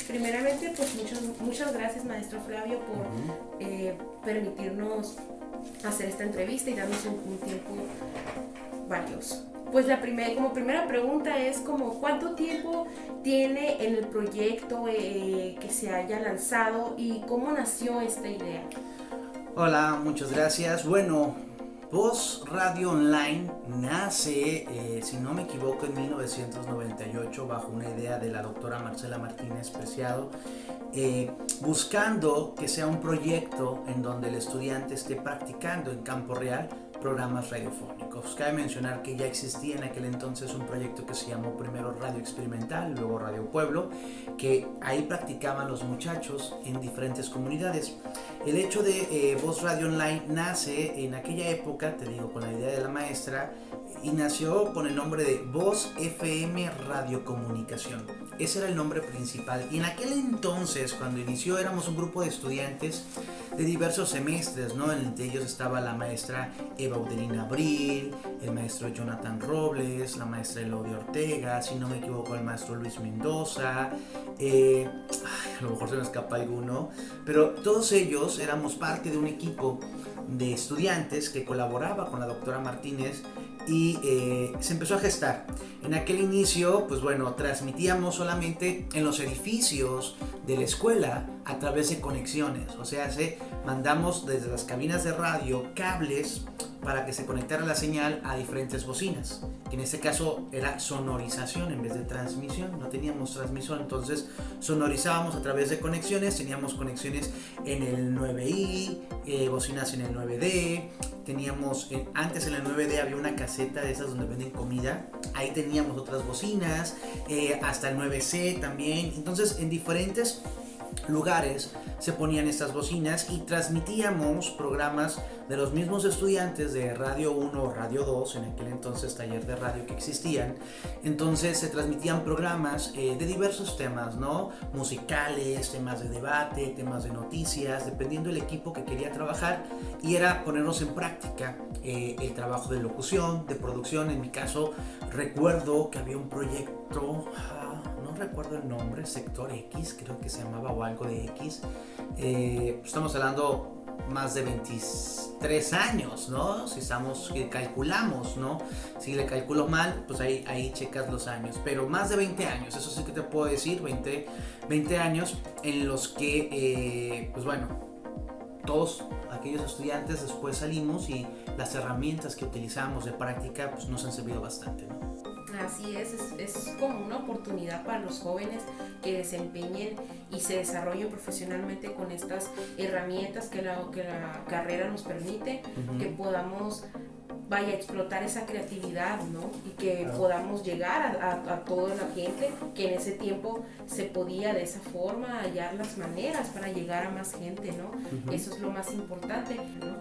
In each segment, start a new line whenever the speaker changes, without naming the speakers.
Primeramente, pues muchas gracias, maestro Flavio, por permitirnos hacer esta entrevista y darnos un tiempo valioso. Pues como primera pregunta es como ¿cuánto tiempo tiene en el proyecto que se haya lanzado y cómo nació esta idea?
Hola, muchas gracias. Bueno, Voz Radio Online nace, si no me equivoco, en 1998 bajo una idea de la doctora Marcela Martínez Preciado, buscando que sea un proyecto en donde el estudiante esté practicando en campo real programas radiofónicos. Cabe mencionar que ya existía en aquel entonces un proyecto que se llamó primero Radio Experimental, luego Radio Pueblo, que ahí practicaban los muchachos en diferentes comunidades. El hecho de Voz Radio Online nace en aquella época, te digo, con la idea de la maestra, y nació con el nombre de Voz FM Radiocomunicación. Ese era el nombre principal. Y en aquel entonces, cuando inició, éramos un grupo de estudiantes de diversos semestres, ¿no? Entre ellos estaba la maestra Eva Udelina Abril, el maestro Jonathan Robles, la maestra Elodia Ortega, si no me equivoco, el maestro Luis Mendoza, a lo mejor se me escapa alguno, pero todos ellos éramos parte de un equipo de estudiantes que colaboraba con la doctora Martínez y se empezó a gestar. En aquel inicio, pues bueno, transmitíamos solamente en los edificios de la escuela a través de conexiones, o sea, mandamos desde las cabinas de radio cables para que se conectara la señal a diferentes bocinas, que en este caso era sonorización en vez de transmisión, no teníamos transmisión, entonces sonorizábamos a través de conexiones, teníamos conexiones en el 9i, bocinas en el 9D, teníamos, antes en el 9D había una caseta de esas donde venden comida, ahí teníamos otras bocinas, hasta el 9C también, entonces en diferentes lugares se ponían estas bocinas y transmitíamos programas de los mismos estudiantes de Radio 1 o Radio 2, en aquel entonces taller de radio que existían. Entonces se transmitían programas de diversos temas, ¿no? Musicales, temas de debate, temas de noticias, dependiendo del equipo que quería trabajar, y era ponernos en práctica el trabajo de locución, de producción. En mi caso recuerdo que había un proyecto, recuerdo el nombre, Sector X, creo que se llamaba, o algo de X. Estamos hablando más de 23 años, ¿no? Si calculamos, ¿no? Si le calculo mal, pues ahí checas los años. Pero más de 20 años, eso sí que te puedo decir, 20 años en los que, pues bueno, todos aquellos estudiantes después salimos y las herramientas que utilizamos de práctica pues nos han servido bastante, ¿no?
Así es como una oportunidad para los jóvenes que desempeñen y se desarrollen profesionalmente con estas herramientas que la carrera nos permite, que podamos explotar esa creatividad, ¿no? Y que podamos llegar a toda la gente, que en ese tiempo se podía de esa forma hallar las maneras para llegar a más gente, ¿no? Eso es lo más importante, ¿no?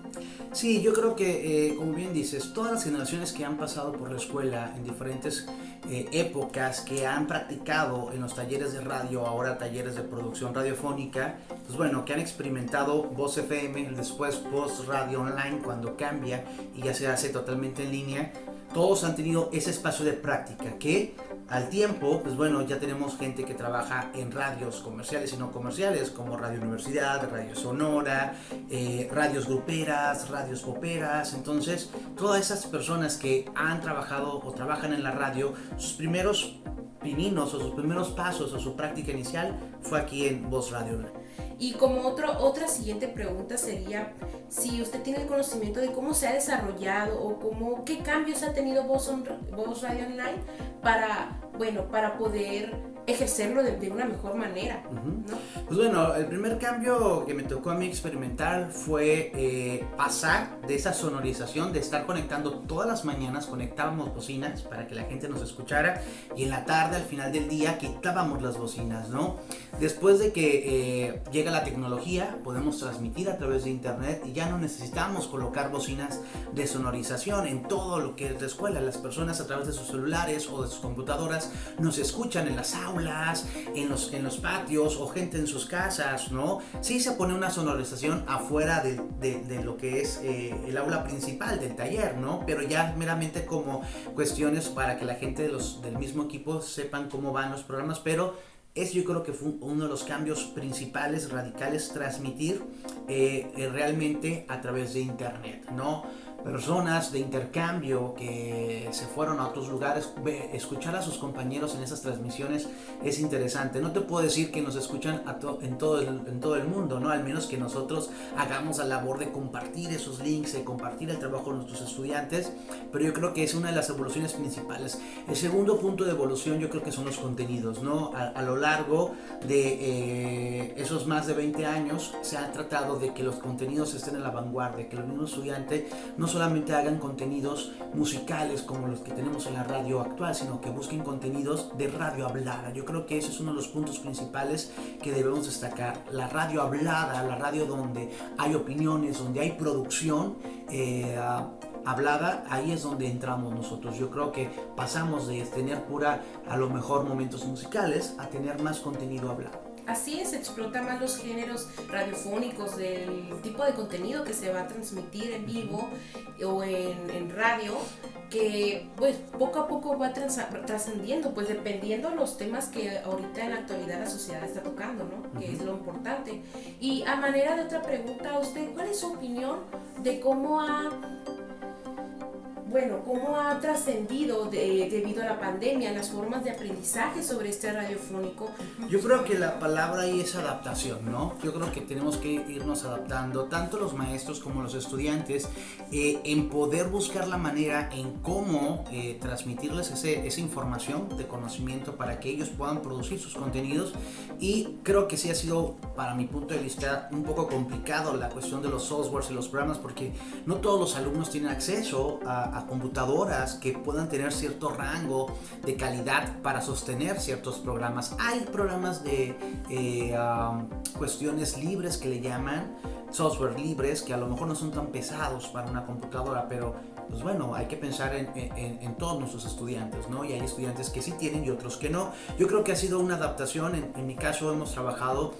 Sí, yo creo que, como bien dices, todas las generaciones que han pasado por la escuela en diferentes épocas, que han practicado en los talleres de radio, ahora talleres de producción radiofónica, pues bueno, que han experimentado Voz FM, después Voz Radio Online cuando cambia y ya se hace totalmente en línea, todos han tenido ese espacio de práctica que al tiempo, pues bueno, ya tenemos gente que trabaja en radios comerciales y no comerciales, como Radio Universidad, Radio Sonora, radios gruperas, radios poperas. Entonces, todas esas personas que han trabajado o trabajan en la radio, sus primeros pininos o sus primeros pasos o su práctica inicial fue aquí en Voz Radio.
Y como otra siguiente pregunta sería si usted tiene el conocimiento de cómo se ha desarrollado o qué cambios ha tenido Voz Radio Online para poder ejercerlo de una mejor manera, ¿no?
Pues bueno, el primer cambio que me tocó a mí experimentar fue pasar de esa sonorización, de estar conectando todas las mañanas, conectábamos bocinas para que la gente nos escuchara, y en la tarde, al final del día, quitábamos las bocinas, ¿no? Después de que llega la tecnología, podemos transmitir a través de internet y ya no necesitamos colocar bocinas de sonorización en todo lo que es la escuela. Las personas a través de sus celulares o de sus computadoras nos escuchan en las aulas, en los patios, o gente en sus casas, ¿no? Sí se pone una sonorización afuera de lo que es el aula principal del taller, ¿no? Pero ya meramente como cuestiones para que la gente del mismo equipo sepan cómo van los programas, pero yo creo que fue uno de los cambios principales, radicales, transmitir realmente a través de internet, ¿no? Personas de intercambio que se fueron a otros lugares, escuchar a sus compañeros en esas transmisiones es interesante. No te puedo decir que nos escuchan en todo el mundo, ¿no? Al menos que nosotros hagamos la labor de compartir esos links, de compartir el trabajo de nuestros estudiantes, pero yo creo que es una de las evoluciones principales. El segundo punto de evolución yo creo que son los contenidos, ¿no? A lo largo de esos más de 20 años se ha tratado de que los contenidos estén en la vanguardia, que los mismos estudiantes no solamente hagan contenidos musicales como los que tenemos en la radio actual, sino que busquen contenidos de radio hablada. Yo creo que ese es uno de los puntos principales que debemos destacar. La radio hablada, la radio donde hay opiniones, donde hay producción hablada, ahí es donde entramos nosotros. Yo creo que pasamos de tener a lo mejor momentos musicales a tener más contenido hablado.
Así es, explota más los géneros radiofónicos del tipo de contenido que se va a transmitir en vivo o en radio, que pues poco a poco va trascendiendo, pues dependiendo de los temas que ahorita en la actualidad la sociedad está tocando, ¿no? Que es lo importante. Y a manera de otra pregunta a usted, ¿cuál es su opinión de cómo ha trascendido debido a la pandemia las formas de aprendizaje sobre este radiofónico?
Yo creo que la palabra ahí es adaptación, ¿no? Yo creo que tenemos que irnos adaptando, tanto los maestros como los estudiantes, en poder buscar la manera en cómo transmitirles esa información de conocimiento para que ellos puedan producir sus contenidos. Y creo que sí ha sido, para mi punto de vista, un poco complicado la cuestión de los softwares y los programas, porque no todos los alumnos tienen acceso a computadoras que puedan tener cierto rango de calidad para sostener ciertos programas. Hay programas de cuestiones libres que le llaman, software libres, que a lo mejor no son tan pesados para una computadora, pero pues bueno, hay que pensar en todos nuestros estudiantes, ¿no? Y hay estudiantes que sí tienen y otros que no. Yo creo que ha sido una adaptación. En mi caso hemos trabajado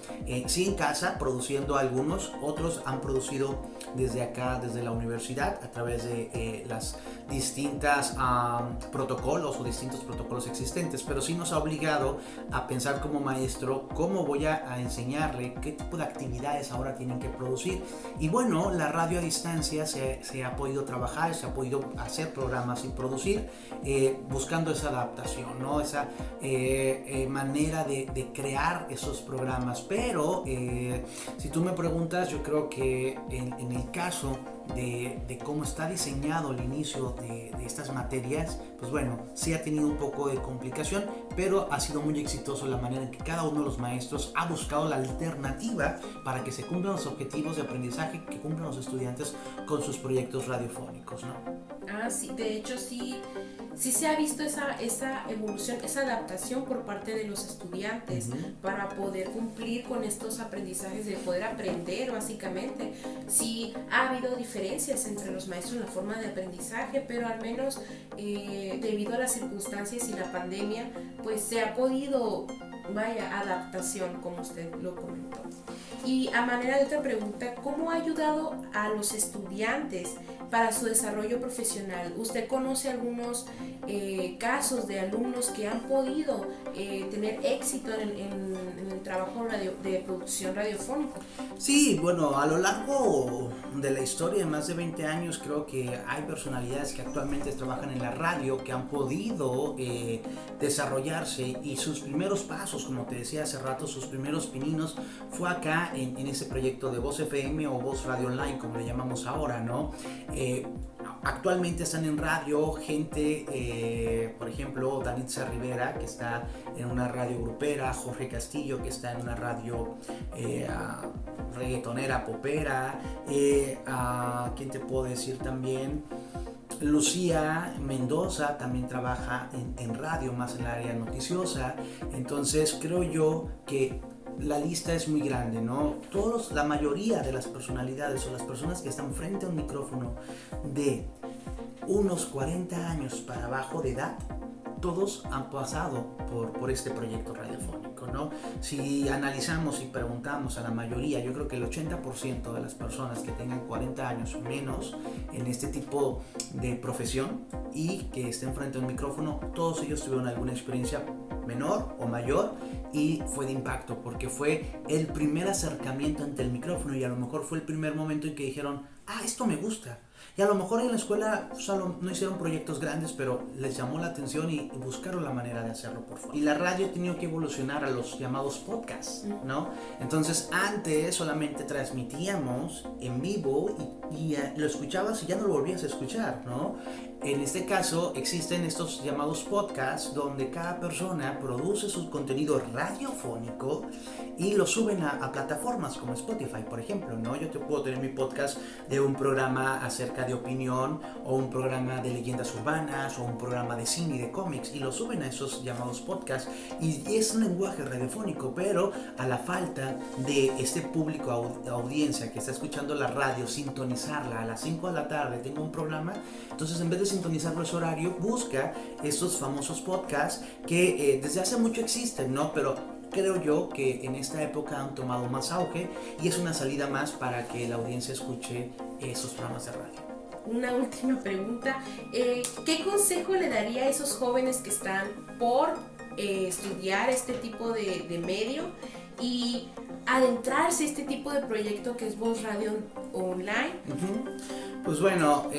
sí en casa, produciendo algunos, otros han producido desde acá, desde la universidad, a través de las distintas protocolos o distintos protocolos existentes, pero sí nos ha obligado a pensar como maestro cómo voy a enseñarle, qué tipo de actividades ahora tienen que producir. Y bueno, la radio a distancia se ha podido trabajar, se ha podido hacer programas y producir, buscando esa adaptación, ¿no? Esa manera de crear esos programas. Pero si tú me preguntas, yo creo que en el caso de cómo está diseñado el inicio de estas materias, pues bueno, sí ha tenido un poco de complicación, pero ha sido muy exitoso la manera en que cada uno de los maestros ha buscado la alternativa para que se cumplan los objetivos de aprendizaje que cumplan los estudiantes con sus proyectos radiofónicos, ¿no?
Sí, de hecho sí se ha visto esa evolución, esa adaptación por parte de los estudiantes para poder cumplir con estos aprendizajes, de poder aprender básicamente. Sí ha habido diferencias entre los maestros en la forma de aprendizaje, pero al menos debido a las circunstancias y la pandemia, pues se ha podido, adaptación, como usted lo comentó. Y a manera de otra pregunta, ¿cómo ha ayudado a los estudiantes para su desarrollo profesional? ¿Usted conoce algunos casos de alumnos que han podido tener éxito en el trabajo de producción radiofónica?
Sí, bueno, a lo largo de la historia de más de 20 años creo que hay personalidades que actualmente trabajan en la radio que han podido desarrollarse, y sus primeros pasos, como te decía hace rato, sus primeros pininos fue acá en ese proyecto de Voz FM o Voz Radio Online, como le llamamos ahora, ¿no? Actualmente están en radio gente, por ejemplo, Danitza Rivera, que está en una radio grupera, Jorge Castillo, que está en una radio reggaetonera, popera, ¿quién te puedo decir también? Lucía Mendoza también trabaja en radio, más en el área noticiosa. Entonces creo yo que la lista es muy grande, ¿no? La mayoría de las personalidades o las personas que están frente a un micrófono de unos 40 años para abajo de edad, todos han pasado por este proyecto radiofónico, ¿no? Si analizamos y preguntamos a la mayoría, yo creo que el 80% de las personas que tengan 40 años o menos en este tipo de profesión y que estén frente a un micrófono, todos ellos tuvieron alguna experiencia menor o mayor y fue de impacto porque fue el primer acercamiento ante el micrófono y a lo mejor fue el primer momento en que dijeron, esto me gusta. Y a lo mejor en la escuela no hicieron proyectos grandes, pero les llamó la atención y buscaron la manera de hacerlo por fuera. Y la radio ha tenido que evolucionar a los llamados podcasts, ¿no? Entonces antes solamente transmitíamos en vivo y lo escuchabas y ya no lo volvías a escuchar, ¿no? En este caso existen estos llamados podcasts donde cada persona produce su contenido radiofónico y lo suben a plataformas como Spotify, por ejemplo, ¿no? Yo te puedo tener mi podcast de un programa acerca de opinión o un programa de leyendas urbanas o un programa de cine y de cómics y lo suben a esos llamados podcasts y es un lenguaje radiofónico, pero a la falta de este público audiencia que está escuchando la radio, sintonizarla a las 5 de la tarde, tengo un programa, entonces en vez de sintonizarlo ese horario, busca estos famosos podcasts que desde hace mucho existen, ¿no? Pero creo yo que en esta época han tomado más auge y es una salida más para que la audiencia escuche esos programas de radio.
Una última pregunta, ¿qué consejo le daría a esos jóvenes que están por estudiar este tipo de medio y adentrarse a este tipo de proyecto que es Voz Radio Online?
Pues bueno,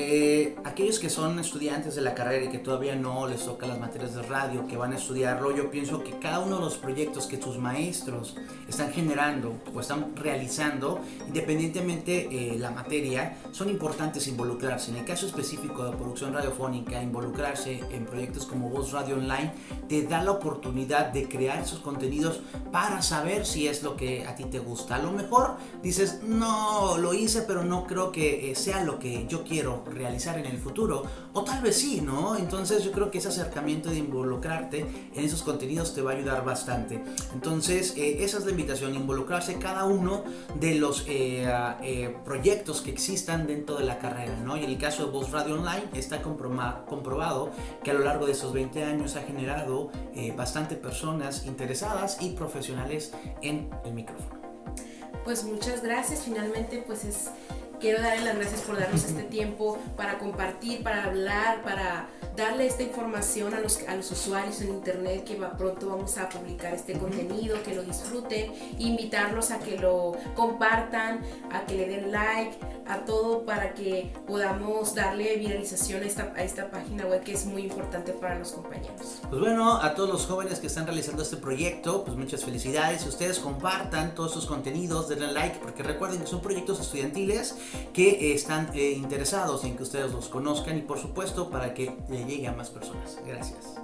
aquellos que son estudiantes de la carrera y que todavía no les toca las materias de radio, que van a estudiarlo, yo pienso que cada uno de los proyectos que tus maestros están generando o están realizando, independientemente la materia, son importantes involucrarse. En el caso específico de producción radiofónica, involucrarse en proyectos como Voz Radio Online te da la oportunidad de crear esos contenidos para saber si es lo que a ti te gusta. A lo mejor dices, no, lo hice, pero no creo que sea lo que yo quiero realizar en el futuro, o tal vez sí, ¿no? Entonces yo creo que ese acercamiento de involucrarte en esos contenidos te va a ayudar bastante. Entonces esa es la invitación, involucrarse cada uno de los proyectos que existan dentro de la carrera, ¿no? Y en el caso de Voz Radio Online está comprobado que a lo largo de esos 20 años ha generado bastante personas interesadas y profesionales en el micrófono.
Pues muchas gracias, finalmente quiero darle las gracias por darnos este tiempo para compartir, para hablar, para darle esta información a los usuarios en internet que pronto vamos a publicar este contenido, que lo disfruten, invitarlos a que lo compartan, a que le den like, a todo para que podamos darle viralización a esta página web que es muy importante para los compañeros.
Pues bueno, a todos los jóvenes que están realizando este proyecto, pues muchas felicidades. Si ustedes compartan todos sus contenidos, denle like, porque recuerden que son proyectos estudiantiles que están interesados en que ustedes los conozcan y por supuesto para que le llegue a más personas. Gracias.